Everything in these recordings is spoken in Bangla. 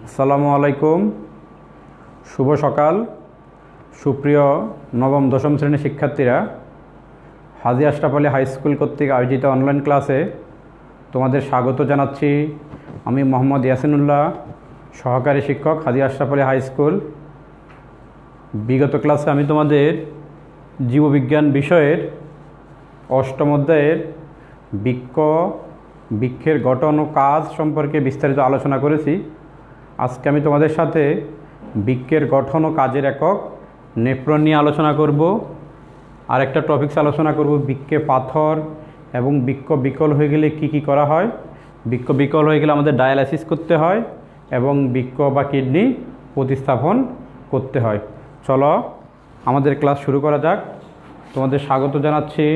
আসসালামু আলাইকুম। শুভ সকাল। সুপ্রিয় নবম দশম শ্রেণীর শিক্ষার্থীরা, হাজী আশরাফ আলী হাই স্কুল কর্তৃক আয়োজিত অনলাইন ক্লাসে তোমাদের স্বাগত জানাচ্ছি। আমি মোহাম্মদ ইয়াসিনুল্লাহ, সহকারী শিক্ষক, হাজী আশরাফ আলী হাই স্কুল। বিগত ক্লাসে আমি তোমাদের জীববিজ্ঞান বিষয়ের অষ্টম অধ্যায়ের বৃক্ষের গঠন ও কাজ সম্পর্কে বিস্তারিত আলোচনা করেছি। আজকে আমি তোমাদের সাথে বৃক্ষের গঠন ও কাজের একক নেফ্রন নিয়ে আলোচনা করব। আর একটা টপিকস আলোচনা করব, বৃক্ষে পাথর এবং বৃক্ষ বিকল হয়ে গেলে কি করা হয়। বৃক্ষ বিকল হয়ে গেলে আমাদের ডায়ালাইসিস করতে হয় এবং বৃক্ষ বা কিডনি প্রতিস্থাপন করতে হয়। চলো আমাদের ক্লাস শুরু করা যাক। তোমাদের স্বাগত জানাচ্ছি।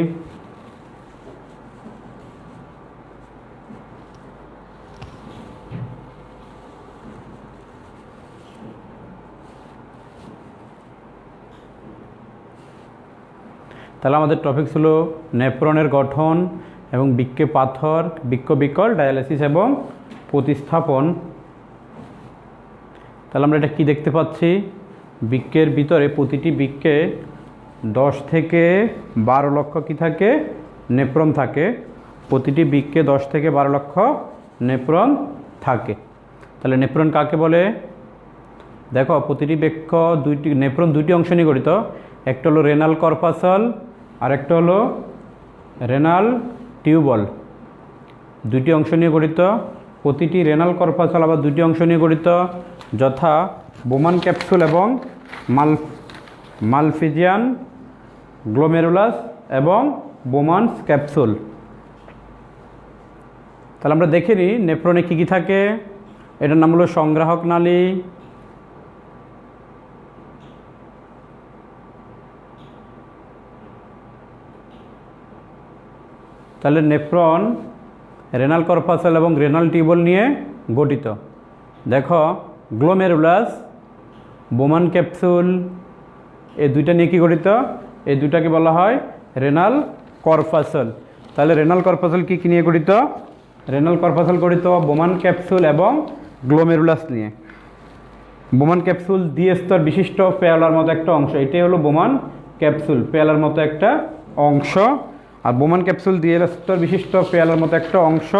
তাহলে আমাদের টপিকস হলো নেফ্রনের গঠন এবং বৃক্কে পাথর, বৃক্ষ বিকল, ডায়ালাইসিস এবং প্রতিস্থাপন। তাহলে আমরা এটা কি দেখতে পাচ্ছি, বৃক্কের ভিতরে প্রতিটি বৃক্কে 10 থেকে 12 লক্ষ কি থাকে, নেফ্রন থাকে। প্রতিটি বৃক্কে 10 থেকে 12 লক্ষ নেফ্রন থাকে। তাহলে নেফ্রন কাকে বলে? দেখো, প্রতিটি বৃক্ষ নেফ্রন দুইটি অংশ নিয়ে গঠিত। একটা হলো রেনাল কর্পাসল আর একটা হলো রেনাল টিউবল। দুইটি অংশ নিয়ে গঠিত। প্রতিটি রেনাল কর্পাসল আবার দুইটি অংশ নিয়ে গঠিত, যথা বোমান ক্যাপসুল এবং মালফিজিয়ান গ্লোমেরুলাস এবং বোমানস ক্যাপসুল। তাহলে আমরা দেখে নিই নেফ্রনে কী থাকে। এটার নাম হলো সংগ্রাহক নালী। তাহলে নেফ্রন রেনাল কর্পাসল এবং রেনাল টিউবল নিয়ে গঠিত। দেখো, গ্লোমেরুলাস, বোমান ক্যাপসুল, এই দুইটা নিয়ে কি গঠিত? এই দুইটাকে বলা হয় রেনাল কর্পাসল। তাহলে রেনাল কর্পাসল কি নিয়ে গঠিত? রেনাল কর্পাসল গঠিত বোমান ক্যাপসুল এবং গ্লোমেরুলাস নিয়ে। বোমান ক্যাপসুল দ্বিস্তর বিশিষ্ট পেয়ালার মতো একটা অংশ, এটাই হলো বোমান ক্যাপসুল, পেয়ালার মতো একটা অংশ। আর বোমান ক্যাপসুল দ্বিস্তর বিশিষ্ট পেয়ালার মতো একটা অংশ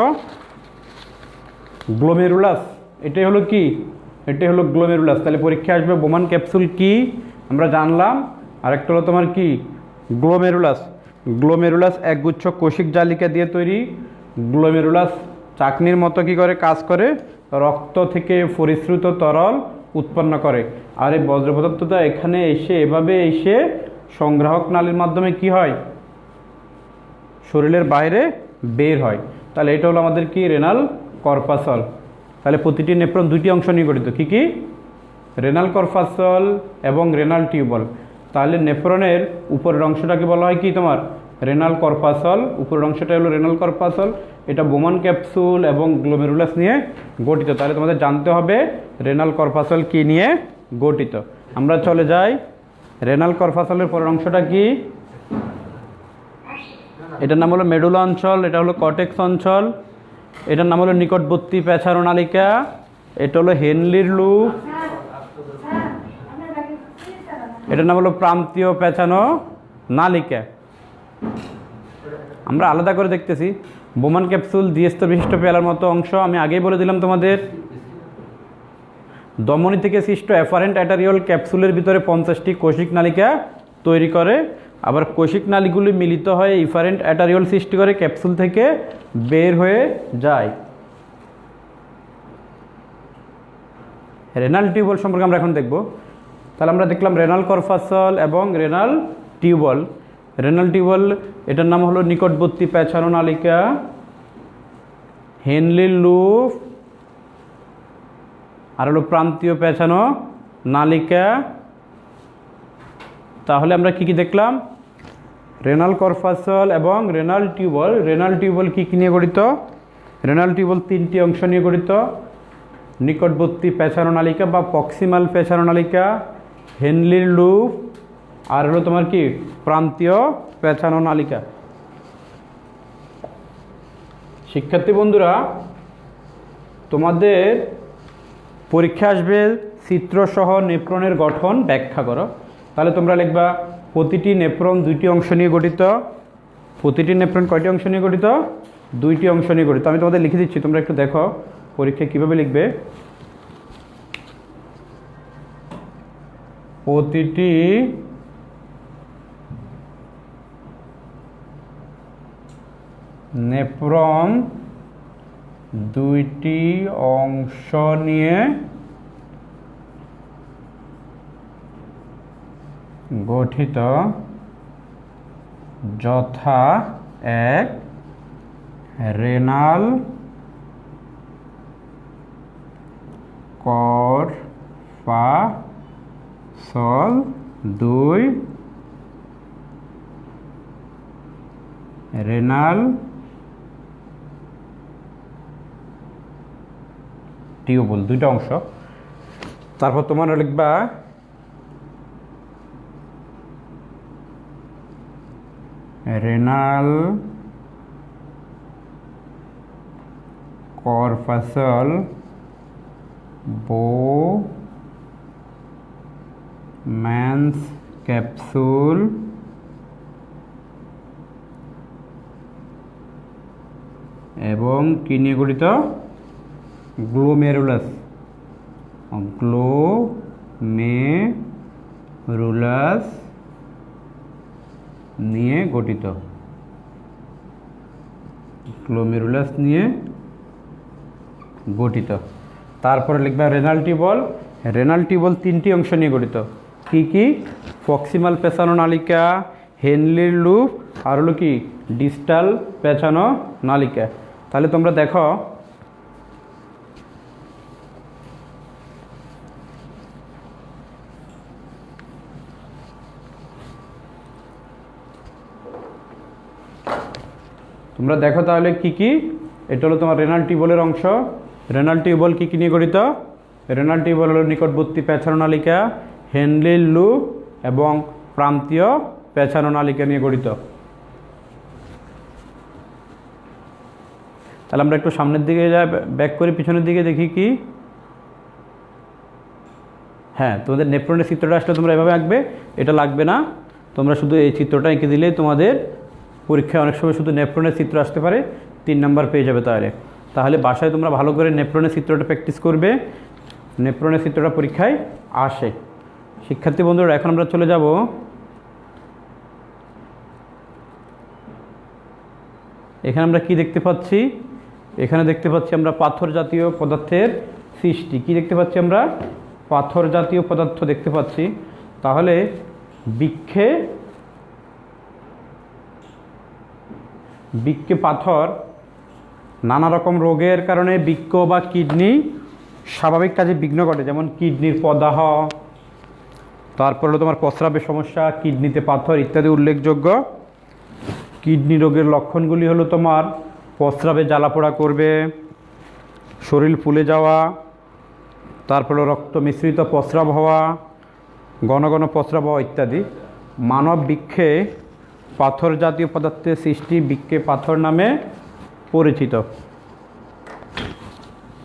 গ্লোমেরুলাস, এটাই হলো কি? এটাই হলো গ্লোমেরুলাস। তাহলে পরীক্ষা আসবে বোমান ক্যাপসুল কি আমরা জানলাম, আর একটা হলো তোমার কি, গ্লোমেরুলাস। গ্লোমেরুলাস একগুচ্ছ কোষিক জালিকা দিয়ে তৈরি। গ্লোমেরুলাস চাকনির মতো কি করে কাজ করে? রক্ত থেকে পরিশ্রুত তরল উৎপন্ন করে। আর এই বজ্র পদার্থটা এখানে এভাবে এসে সংগ্রাহক নালীর মাধ্যমে কি হয়, শরীরের বাইরে বের হয়। তাহলে এটা হলো আমাদের কি, রেনাল কর্পাসল। তাহলে প্রতিটি নেফ্রন দুইটি অংশ নিয়ে গঠিত। কী কী? রেনাল কর্পাসল এবং রেনাল টিউবল। তাহলে নেফ্রনের উপরের অংশটাকে বলা হয় কি তোমার, রেনাল কর্পাসল। উপরের অংশটা হলো রেনাল কর্পাসল। এটা বোমান ক্যাপসুল এবং গ্লোমেরুলাস নিয়ে গঠিত। তাহলে তোমাদের জানতে হবে রেনাল কর্পাসল কি নিয়ে গঠিত। আমরা চলে যাই, রেনাল কর্পাসলের পরের অংশটা কি? এটার নাম হলো মেডুলা অঞ্চল, এটা হলো কর্টেক্স অঞ্চল। এটার নাম হলো নিকটবর্তী পেছানো নালিকা, এটা হলো হেনলির লুপ। এটার নাম হলো প্রান্তীয় পেছানো নালিকা। আমরা আলাদা করে দেখতেছি। বোমান ক্যাপসুল দ্বিস্তর বিশিষ্ট পেয়ালার মতো অংশ, আমি আগেই বলে দিলাম তোমাদের। ধমনী থেকে সৃষ্ট অ্যাফারেন্ট অ্যাটারিওল ক্যাপসুলের ভিতরে 50টি কোষিক নালিকা তৈরি করে। আবার কোষিক নালীগুলি মিলিত হয়ে ইফারেন্ট অ্যাটারিওল সৃষ্টি করে, ক্যাপসুল থেকে বের হয়ে যায়। রেনাল টিউবল সম্পর্কে আমরা এখন দেখব। তাহলে আমরা দেখলাম রেনাল কর্পাসল এবং রেনাল টিউবল। রেনাল টিউবল, এটার নাম হলো নিকটবর্তী পেছানো নালিকা, হেনলির লুপ, আর হলো প্রান্তীয় পেছানো নালিকা। তাহলে আমরা কি দেখলাম? রেনাল কর্পাসল এবং রেনাল টিউবল। রেনাল টিউবল কি নিয়ে গঠিত? রেনাল টিউবল 3টি অংশ নিয়ে গঠিত। নিকটবর্তী পেছানো নালিকা বা প্রক্সিমাল পেছানো নালিকা, হেনলির লুপ, আর হলো তোমার কি, প্রান্তীয় পেছানো নালিকা। শিক্ষার্থী বন্ধুরা, তোমাদের পরীক্ষা আসবে চিত্রসহ নেফ্রনের গঠন ব্যাখ্যা করো। তাহলে তোমরা লিখবা প্রতিটি নেফ্রন দুইটি অংশ নিয়ে গঠিত। প্রতিটি নেফ্রন কয়টি অংশ নিয়ে গঠিত? দুইটি অংশ নিয়ে গঠিত। আমি তোমাদের লিখে দিচ্ছি, তোমরা একটু দেখো পরীক্ষায় কীভাবে লিখবে। প্রতিটি নেফ্রন দুইটি অংশ নিয়ে গঠিত, যথা এক রেনাল কর্পাসল, দুই রেনাল টিউবুল, দুইটা অংশ। তারপর তোমার লিখবা রেনাল কর্পাসল বোম্যান্স ক্যাপসুল এবং কি নিয়ে গঠিত? গ্লোমেরুলাস, গ্লোমেরুলাস নিয়ে গঠিত, গ্লোমেরুলাস নিয়ে গঠিত। তারপরে লিখবা রেনাল টিউবল। রেনাল টিউবল তিনটি অংশ নিয়ে গঠিত। কি কি? প্রক্সিমাল পেঁচানো নালিকা, হেনলির লুপ, আর হলো কি ডিস্টাল পেঁচানো নালিকা। তাহলে তোমরা দেখো তাহলে কি কি? এটা হলো তোমার রেনাল টিউবলের অংশ। রেনাল টিউবল কি কি নিয়ে গঠিত? রেনাল টিউবল হলো নিকটবর্তী পেঁচানো নালিকা, হেনলির লুপ এবং প্রান্তীয় পেঁচানো নালিকা নিয়ে গঠিত। তাহলে আমরা একটু সামনের দিকে যাই, ব্যাক করে পিছনের দিকে দেখি কি। হ্যাঁ, তোমাদের নেফ্রনের চিত্রটা আসলে তোমরা এভাবে আঁকবে, এটা লাগবে না, তোমরা শুধু এই চিত্রটা এঁকে দিলেই তোমাদের পরীক্ষায় অনেক সময় শুধু নেফ্রনের চিত্র আসতে পারে, 3 নাম্বার পেয়ে যাবে। তাহলে বাসায় তোমরা ভালো করে নেফ্রনের চিত্রটা প্র্যাকটিস করবে, নেফ্রনের চিত্রটা পরীক্ষায় আসে। শিক্ষার্থী বন্ধুরা, এখন আমরা চলে যাব এখানে আমরা কি দেখতে পাচ্ছি? এখানে দেখতে পাচ্ছি আমরা পাথর জাতীয় পদার্থের সৃষ্টি। কি দেখতে পাচ্ছি আমরা? পাথর জাতীয় পদার্থ দেখতে পাচ্ছি। তাহলে বৃক্ষে পাথর নানা রকম রোগের কারণে বৃক্ক বা কিডনি স্বাভাবিক কাজে বিঘ্ন ঘটে, যেমন কিডনির প্রদাহ, তারপর হলো তোমার প্রস্রাবের সমস্যা, কিডনিতে পাথর ইত্যাদি উল্লেখযোগ্য। কিডনি রোগের লক্ষণগুলি হলো তোমার প্রস্রাবে জ্বালাপোড়া করবে, শরীর ফুলে যাওয়া, তারপর রক্ত মিশ্রিত প্রস্রাব হওয়া, ঘন ঘন প্রস্রাব হওয়া ইত্যাদি। মানব বৃক্ষে পাথর জাতীয় পদার্থের সৃষ্টি বৃক্ষে পাথর নামে পরিচিত।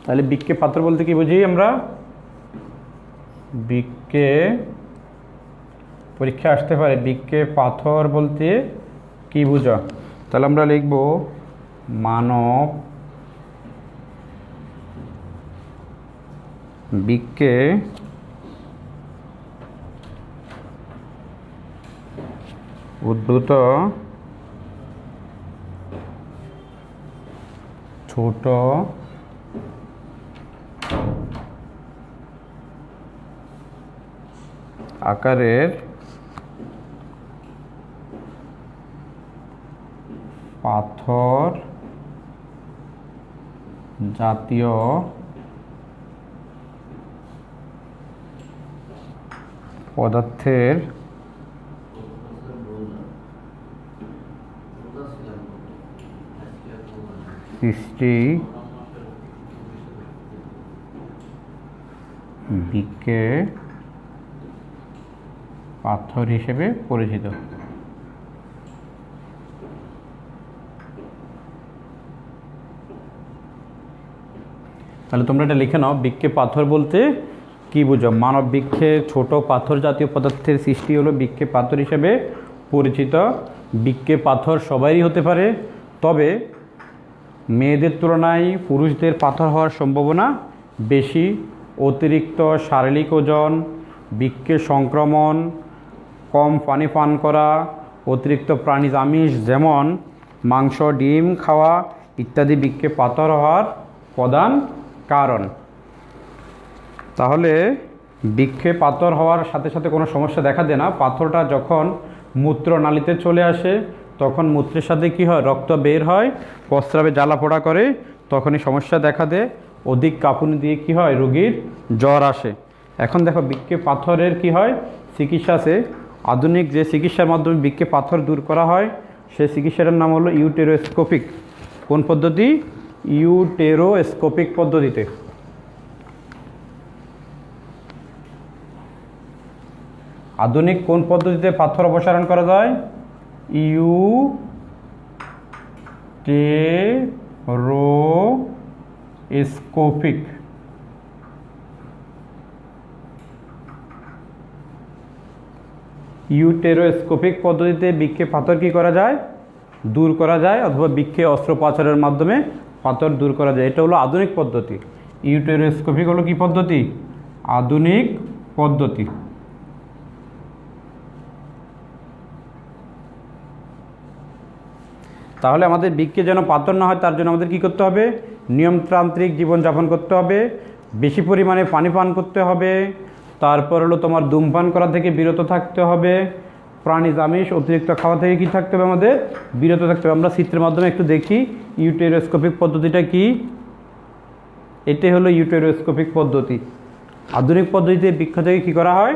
তাহলে বৃক্ষে পাথর বলতে কি বুঝি আমরা? বৃক্ষে পরীক্ষা আসতে পারে, বৃক্ষে পাথর বলতে কি বুঝো? তাহলে আমরা লিখব মানব বৃক্ষে উদ্ভূত ছোট আকারের পাথর জাতীয় পদার্থের সৃষ্টি বৃক্ষে পাথর হিসেবে পরিচিত। তাহলে তোমরা এটা লিখে নাও, বৃক্কে পাথর বলতে কি বুঝো? মানব বৃক্ষে ছোট পাথর জাতীয় পদার্থের সৃষ্টি হলো বৃক্কে পাথর হিসেবে পরিচিত। বৃক্কে পাথর সবারই হতে পারে, তবে মেয়েদের তুলনায় পুরুষদের পাথর হওয়ার সম্ভাবনা বেশি। অতিরিক্ত শারীরিক ওজন, বৃক্কের সংক্রমণ, কম পানি পান করা, অতিরিক্ত প্রাণীজ আমিষ যেমন মাংস, ডিম খাওয়া ইত্যাদি বৃক্কে পাথর হওয়ার প্রধান কারণ। তাহলে বৃক্কে পাথর হওয়ার সাথে সাথে কোনো সমস্যা দেখা দেয় না। পাথরটা যখন মূত্রনালীতে চলে আসে তখন মূত্রের সাথে কী হয়, রক্ত বের হয়, প্রস্রাবে জ্বালা পোড়া করে, তখনই সমস্যা দেখা দেয়। অধিক কাঁপুনি দিয়ে কী হয়, রোগীর জ্বর আসে। এখন দেখো বৃক্কে পাথরের কি হয় চিকিৎসা আছে। আধুনিক যে চিকিৎসার মাধ্যমে বৃক্কে পাথর দূর করা হয় সেই চিকিৎসাটার নাম হলো ইউটেরোস্কোপিক। কোন পদ্ধতি? ইউটেরোস্কোপিক পদ্ধতিতে। আধুনিক কোন পদ্ধতিতে পাথর অপসারণ করা যায়? ইউটেরোস্কোপিক। ইউটেরোস্কোপিক পদ্ধতিতে বৃক্কে পাথর কী করা যায়? দূর করা যায়, অথবা বৃক্কে অস্ত্রোপচারের মাধ্যমে পাথর দূর করা যায়। এটা হলো আধুনিক পদ্ধতি। ইউটেরোস্কোপিক হলো কি পদ্ধতি? আধুনিক পদ্ধতি। তাহলে আমাদের বৃক্কে যেন পাথর না হয় তার জন্য আমাদের কী করতে হবে? নিয়মতান্ত্রিক জীবনযাপন করতে হবে, বেশি পরিমাণে পানি পান করতে হবে, তারপর হলো তোমার ধূমপান করা থেকে বিরত থাকতে হবে, প্রাণীজ আমিষ অতিরিক্ত খাওয়া থেকে কী থাকতে হবে? আমাদের বিরত থাকতে হবে। আমরা চিত্রের মাধ্যমে একটু দেখি ইউটেরোস্কোপিক পদ্ধতিটা কি। এটাই হলো ইউটেরোস্কোপিক পদ্ধতি। আধুনিক পদ্ধতিতে বৃক্ষ থেকে কী করা হয়?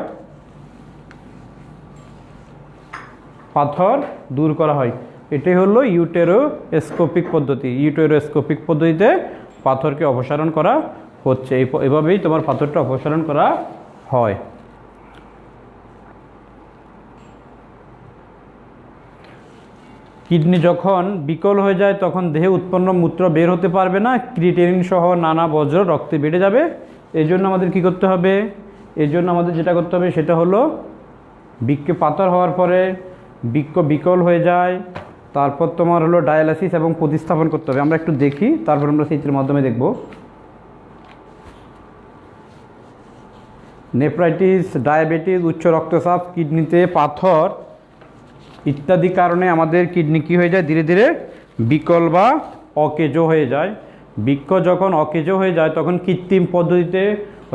পাথর দূর করা হয়। এটাই হলো ইউটেরোস্কোপিক পদ্ধতি। ইউটেরোস্কোপিক পদ্ধতিতে পাথরকে অপসারণ করা হচ্ছে। এভাবেই তোমার পাথরটা অপসারণ করা হয়। কিডনি যখন বিকল হয়ে যায় তখন দেহে উৎপন্ন মূত্র বের হতে পারবে না, ক্রিয়েটিনিন সহ নানা বজ্র রক্তে বেড়ে যাবে। এই জন্য আমাদের কী করতে হবে? এই জন্য আমাদের যেটা করতে হবে সেটা হলো বৃক্কে পাথর হওয়ার পরে বৃক্ক বিকল হয়ে যায়, তারপর তোমার হলো ডায়ালাইসিস এবং প্রতিস্থাপন করতে হবে। আমরা একটু দেখি, তারপর আমরা চিত্রের মাধ্যমে দেখব। নেফ্রাইটিস, ডায়াবেটিস, উচ্চ রক্তচাপ, কিডনিতে পাথর ইত্যাদি কারণে আমাদের কিডনি কী হয়ে যায়? ধীরে ধীরে বিকল বা অকেজো হয়ে যায়। বৃক্ক যখন অকেজো হয়ে যায় তখন কৃত্রিম পদ্ধতিতে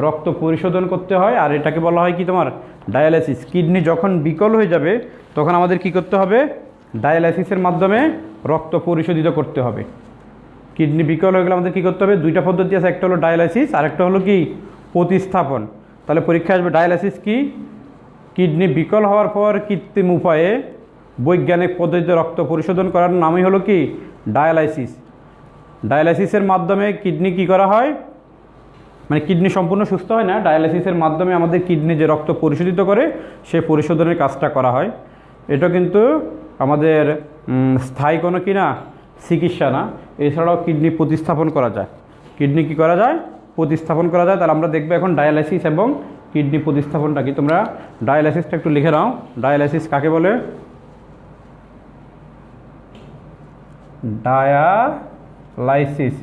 রক্ত পরিশোধন করতে হয়, আর এটাকে বলা হয় কি তোমার? ডায়ালাইসিস। কিডনি যখন বিকল হয়ে যাবে তখন আমাদের কি করতে হবে? ডায়ালাইসিসের মাধ্যমে রক্ত পরিশোধিত করতে হবে। কিডনি বিকল হয়ে গেলে আমাদের কী করতে হবে? দুইটা পদ্ধতি আছে, একটা হলো ডায়ালাইসিস আর একটা হলো কি? প্রতিস্থাপন। তাহলে পরীক্ষায় আসবে ডায়ালাইসিস কি? কিডনি বিকল হওয়ার পর কৃত্রিম উপায়ে বৈজ্ঞানিক পদ্ধতিতে রক্ত পরিশোধন করার নামই হলো কি? ডায়ালাইসিস। ডায়ালাইসিসের মাধ্যমে কিডনি কি করা হয়? মানে কিডনি সম্পূর্ণ সুস্থ হয় না, ডায়ালাইসিসের মাধ্যমে আমাদের কিডনি যে রক্ত পরিশোধিত করে সে পরিশোধনের কাজটা করা হয়। এটা কিন্তু আমাদের স্থায়ী কোনো কি না চিকিৎসা না। এছাড়াও কিডনি প্রতিস্থাপন করা যায়। কিডনি কি করা যায়? প্রতিস্থাপন করা যায়। তাহলে আমরা দেখবো এখন ডায়ালাইসিস এবং কিডনি প্রতিস্থাপনটা কি। তোমরা ডায়ালাইসিসটা একটু লিখে নাও। ডায়ালাইসিস কাকে বলে? ডায়ালাইসিস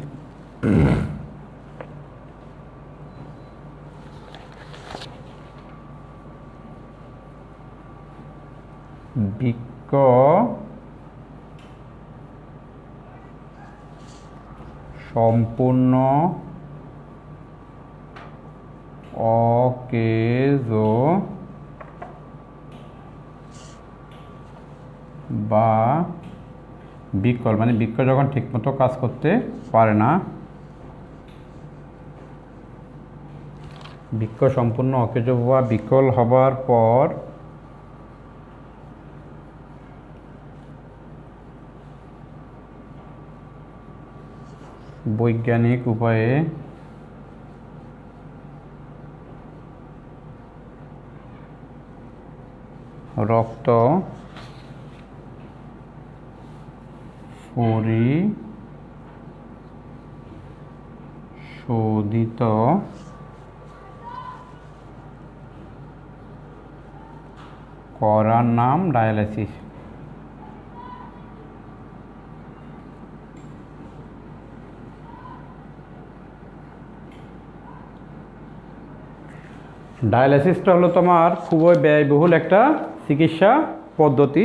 বৃক্ক সম্পূর্ণ অকেজো বা বিকল, মানে বৃক্ক যখন ঠিকমতো কাজ করতে পারে না, বৃক্ক সম্পূর্ণ অকেজো বা বিকল হবার পর বৈজ্ঞানিক উপায়ে রক্ত শোধিত করার নাম ডায়ালাইসিস। ডায়ালাইসিসটা হলো তোমার খুবই ব্যয়বহুল একটা চিকিৎসা পদ্ধতি,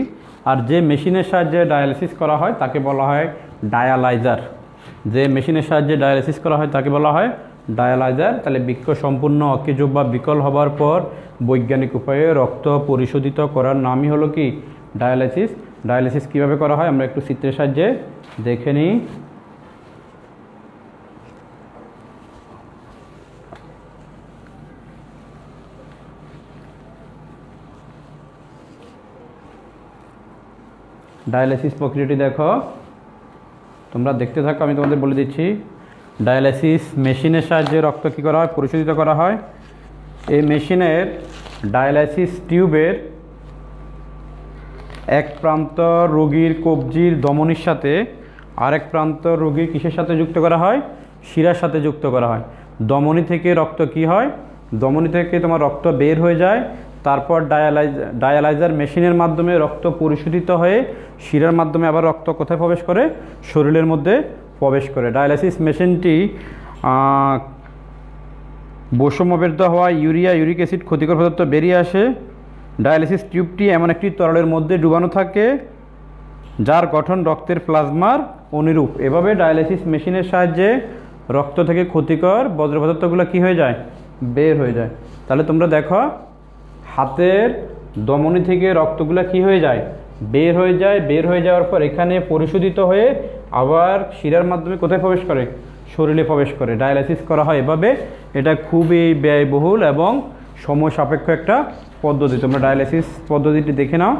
আর যে মেশিনের সাহায্যে ডায়ালাইসিস করা হয় তাকে বলা হয় ডায়ালাইজার। যে মেশিনের সাহায্যে ডায়ালাইসিস করা হয় তাকে বলা হয় ডায়ালাইজার। তাহলে বৃক্ক সম্পূর্ণ অকেজো বা বিকল হবার পর বৈজ্ঞানিক উপায়ে রক্ত পরিশোধিত করার নামই হলো কি ডায়ালাইসিস। ডায়ালাইসিস কীভাবে করা হয় আমরা একটু চিত্রের সাহায্যে দেখে নিই। ডায়ালাইসিস প্রক্রিয়াটি দেখো, তোমরা দেখতে থাকো, আমি তোমাদের বলে দিচ্ছি। ডায়ালাইসিস মেশিনের সাহায্যে রক্ত কী করা হয়, পরিশোধিত করা হয়। এই মেশিনের ডায়ালাইসিস টিউবের এক প্রান্ত রোগীর কবজির ধমনির সাথে আরেক প্রান্ত রোগীর কিসের সাথে যুক্ত করা হয়, শিরার সাথে যুক্ত করা হয়। ধমনি থেকে রক্ত কি হয়, ধমনি থেকে তোমার রক্ত বের হয়ে যায়, তারপর ডায়ালাইজার মেশিনের মাধ্যমে রক্ত পরিশোধিত হয়ে শিরার মাধ্যমে আবার রক্ত কোথায় প্রবেশ করে, শরীরের মধ্যে প্রবেশ করে। ডায়ালাইসিস মেশিনটি বৈষম্যবৃদ্ধ হওয়া ইউরিক অ্যাসিড ক্ষতিকর পদার্থ বেরিয়ে আসে। ডায়ালাইসিস টিউবটি এমন একটি তরলের মধ্যে ডুবানো থাকে যার গঠন রক্তের প্লাজমার অনুরূপ। এভাবে ডায়ালাইসিস মেশিনের সাহায্যে রক্ত থেকে ক্ষতিকর বজ্র পদার্থগুলো কী হয়ে যায়, বের হয়ে যায়। তাহলে তোমরা দেখো, হাতের ধমনী থেকে রক্তগুলো কি হয়ে যায়, বের হয়ে যায়। বের হয়ে যাওয়ার পর এখানে পরিশোধিত হয়ে আবার শিরার মাধ্যমে কোথায় প্রবেশ করে, শরীরে প্রবেশ করে। ডায়ালাইসিস করা হয় এভাবে। এটা খুবই ব্যয়বহুল এবং সময় সাপেক্ষ একটা পদ্ধতি। তোমরা ডায়ালাইসিস পদ্ধতিটি দেখে নাও।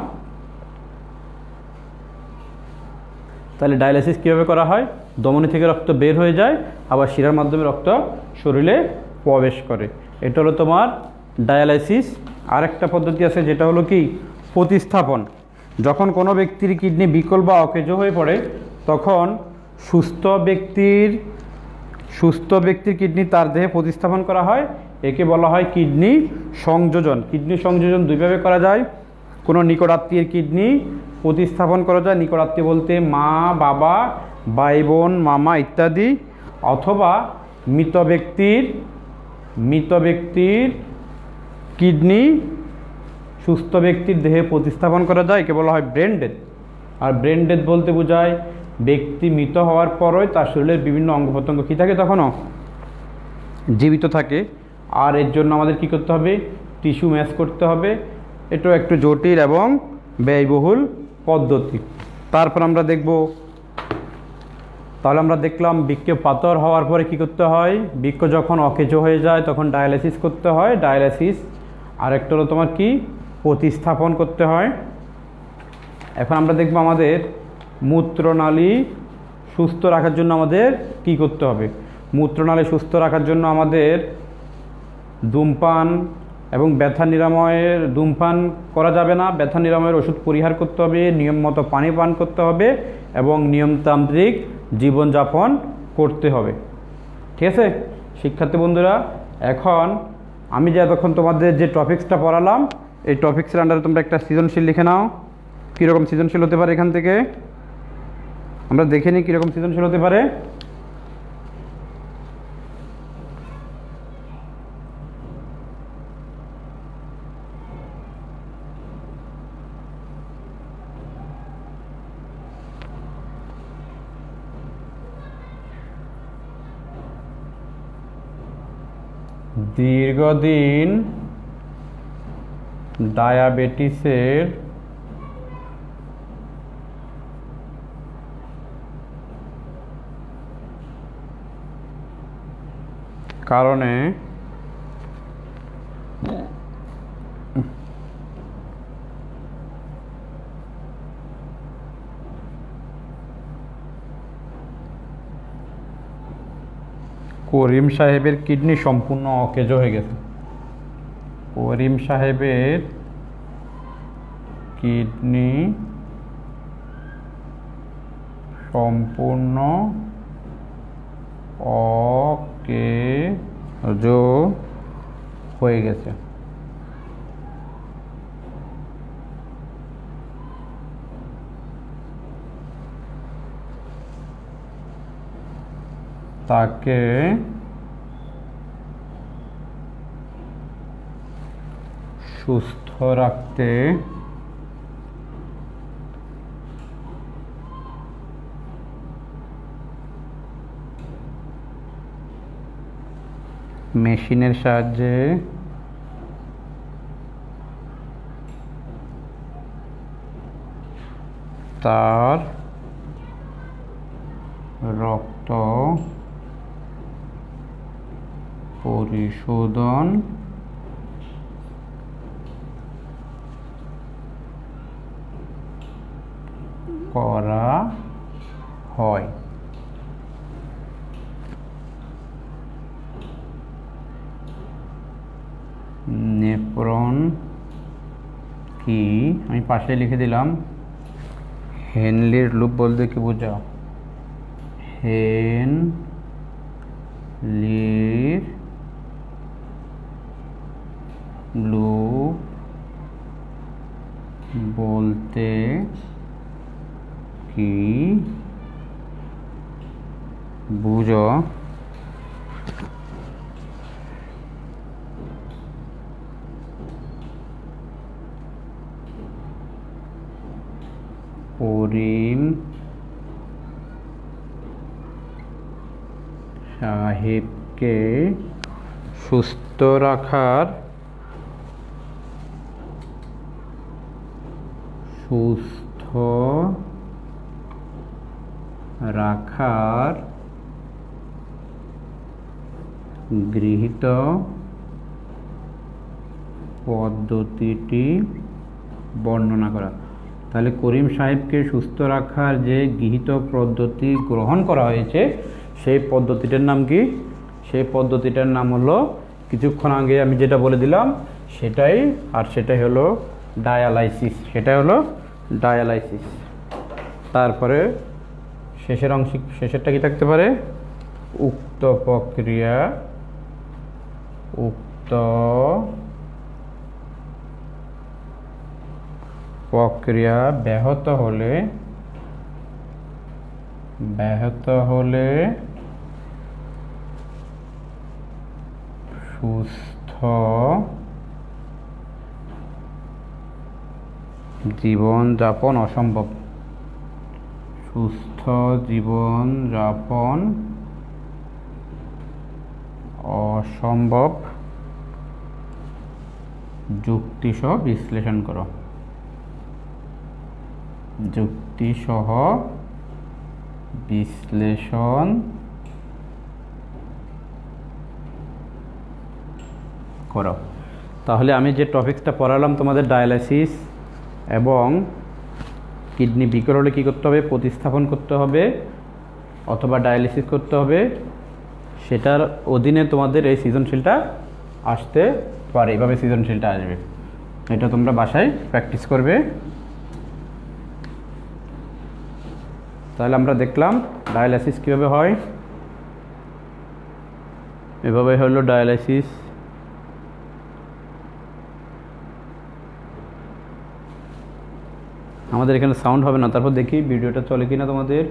তাহলে ডায়ালাইসিস কীভাবে করা হয়, ধমনী থেকে রক্ত বের হয়ে যায়, আবার শিরার মাধ্যমে রক্ত শরীরে প্রবেশ করে। এটা হলো তোমার ডায়ালাইসিস। আরেকটা পদ্ধতি আছে যেটা হলো কি প্রতিস্থাপন। যখন কোনো ব্যক্তির কিডনি বিকল বা অকেজো হয়ে পড়ে তখন সুস্থ ব্যক্তির কিডনি তার দেহে প্রতিস্থাপন করা হয়। একে বলা হয় কিডনি সংযোজন। কিডনি সংযোজন দুইভাবে করা যায়। কোনো নিকট আত্মীয়ের কিডনি প্রতিস্থাপন করা যায়, নিকট আত্মীয় বলতে মা, বাবা, ভাই বোন, মামা ইত্যাদি, অথবা মৃত ব্যক্তির কিডনি সুস্থ ব্যক্তির দেহে প্রতিস্থাপন করা যায়, একে বলা হয় ব্রেন ডেথ। আর ব্রেন ডেথ বলতে বোঝায় ব্যক্তি মৃত হওয়ার পরই তার শরীরের বিভিন্ন অঙ্গ প্রত্যঙ্গ কী থাকে, তখনও জীবিত থাকে। আর এর জন্য আমাদের কি করতে হবে, টিস্যু ম্যাচ করতে হবে। এটাও একটু জটিল এবং ব্যয়বহুল পদ্ধতি। তারপর আমরা দেখব, তাহলে আমরা দেখলাম বৃক্কে পাথর হওয়ার পরে কি করতে হয়, বৃক্ক যখন অকেজো হয়ে যায় তখন ডায়ালাইসিস করতে হয়। ডায়ালাইসিস আরেকটা হলো তোমার কি প্রতিস্থাপন করতে হয়। এখন আমরা দেখব আমাদের মূত্রনালী সুস্থ রাখার জন্য আমাদের কি করতে হবে। মূত্রনালী সুস্থ রাখার জন্য আমাদের ধূমপান এবং ব্যথা নিরাময়ের, ধূমপান করা যাবে না, ব্যথা নিরাময়ের ওষুধ পরিহার করতে হবে, নিয়ম মতো পানি পান করতে হবে এবং নিয়মতান্ত্রিক জীবনযাপন করতে হবে। ঠিক আছে শিক্ষার্থী বন্ধুরা, এখন আমি যে এতক্ষণ তোমাদের যে টপিক্সটা পড়ালাম এই টপিক্সের আন্ডারে তোমরা একটা সৃজনশীল লিখে নাও। কীরকম সৃজনশীল হতে পারে এখান থেকে আমরা দেখে নিই কীরকম সৃজনশীল হতে পারে। দীর্ঘদিন ডায়াবেটিসের কারণে করিম সাহেবের কিডনি সম্পূর্ণ অকেজো হয়ে গেছে। করিম সাহেবের কিডনি সম্পূর্ণ কে জো হয়ে গেছে। তাকে সুস্থ রাখতে মেশিনের সাহায্যে তার রক্ত পরিশোধন করা হয়। নেফ্রন কি, আমি পাশে লিখে দিলাম। হেনলির লুপ বলতে কি বোঝাও? হেনলির লুপ বলতে কি বুঝো? করিম সাহেবকে সুস্থ রাখার গৃহীত পদ্ধতিটি বর্ণনা করা। তাহলে করিম সাহেবকে সুস্থ রাখার যে গৃহীত পদ্ধতি গ্রহণ করা হয়েছে সেই পদ্ধতিটার নাম কি? সেই পদ্ধতিটার নাম হলো কিছুক্ষণ আগে আমি যেটা বলে দিলাম সেটাই, আর সেটাই হলো ডায়ালাইসিস। সেটা হলো ডায়ালাইসিস। তারপরে শেষের অংশ, শেষেরটা কি থাকতে পারে? উক্ত প্রক্রিয়া ব্যাহত হলে সুস্থ জীবনযাপন অসম্ভব। সুস্থ জীবনযাপন অসম্ভব। যুক্তিসহ বিশ্লেষণ করো। যুক্তিসহ বিশ্লেষণ করো। তাহলে আমি যে টপিকসটা পড়ালাম তোমাদের, ডায়ালাইসিস এবং কিডনি বিকল হলে কী করতে হবে? প্রতিস্থাপন করতে হবে অথবা ডায়ালিসিস করতে হবে, সেটার অধীনে তোমাদের এই সৃজনশীলটা আসতে পারে। এভাবে সৃজনশীলটা আসবে, এটা তোমরা বাসায় প্র্যাকটিস করবে। তাহলে আমরা দেখলাম ডায়ালাইসিস কীভাবে হয়। এভাবে হলো ডায়ালাইসিস। আমাদের এখানে সাউন্ড হবে না, তারপর দেখি ভিডিওটা চলে কিনা তোমাদের।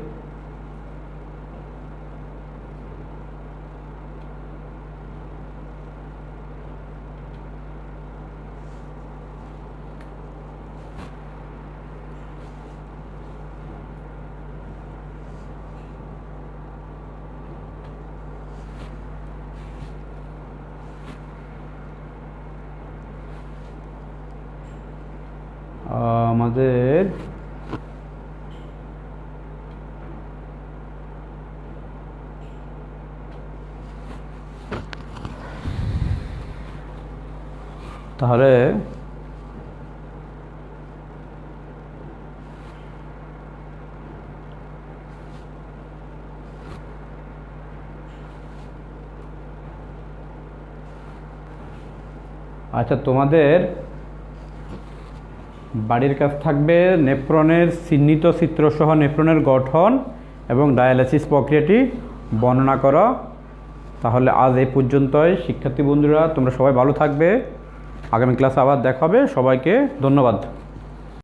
আমাদের তাহলে আচ্ছা, তোমাদের বাড়ির কাজ থাকবে নেফ্রনের চিহ্নিত চিত্রসহ নেফ্রনের গঠন এবং ডায়ালাইসিস প্রক্রিয়াটি বর্ণনা করো। তাহলে আজ এই পর্যন্তই। শিক্ষার্থী বন্ধুরা, তোমরা সবাই ভালো থাকবে। আগামী ক্লাসে আবার দেখা হবে। সবাইকে ধন্যবাদ।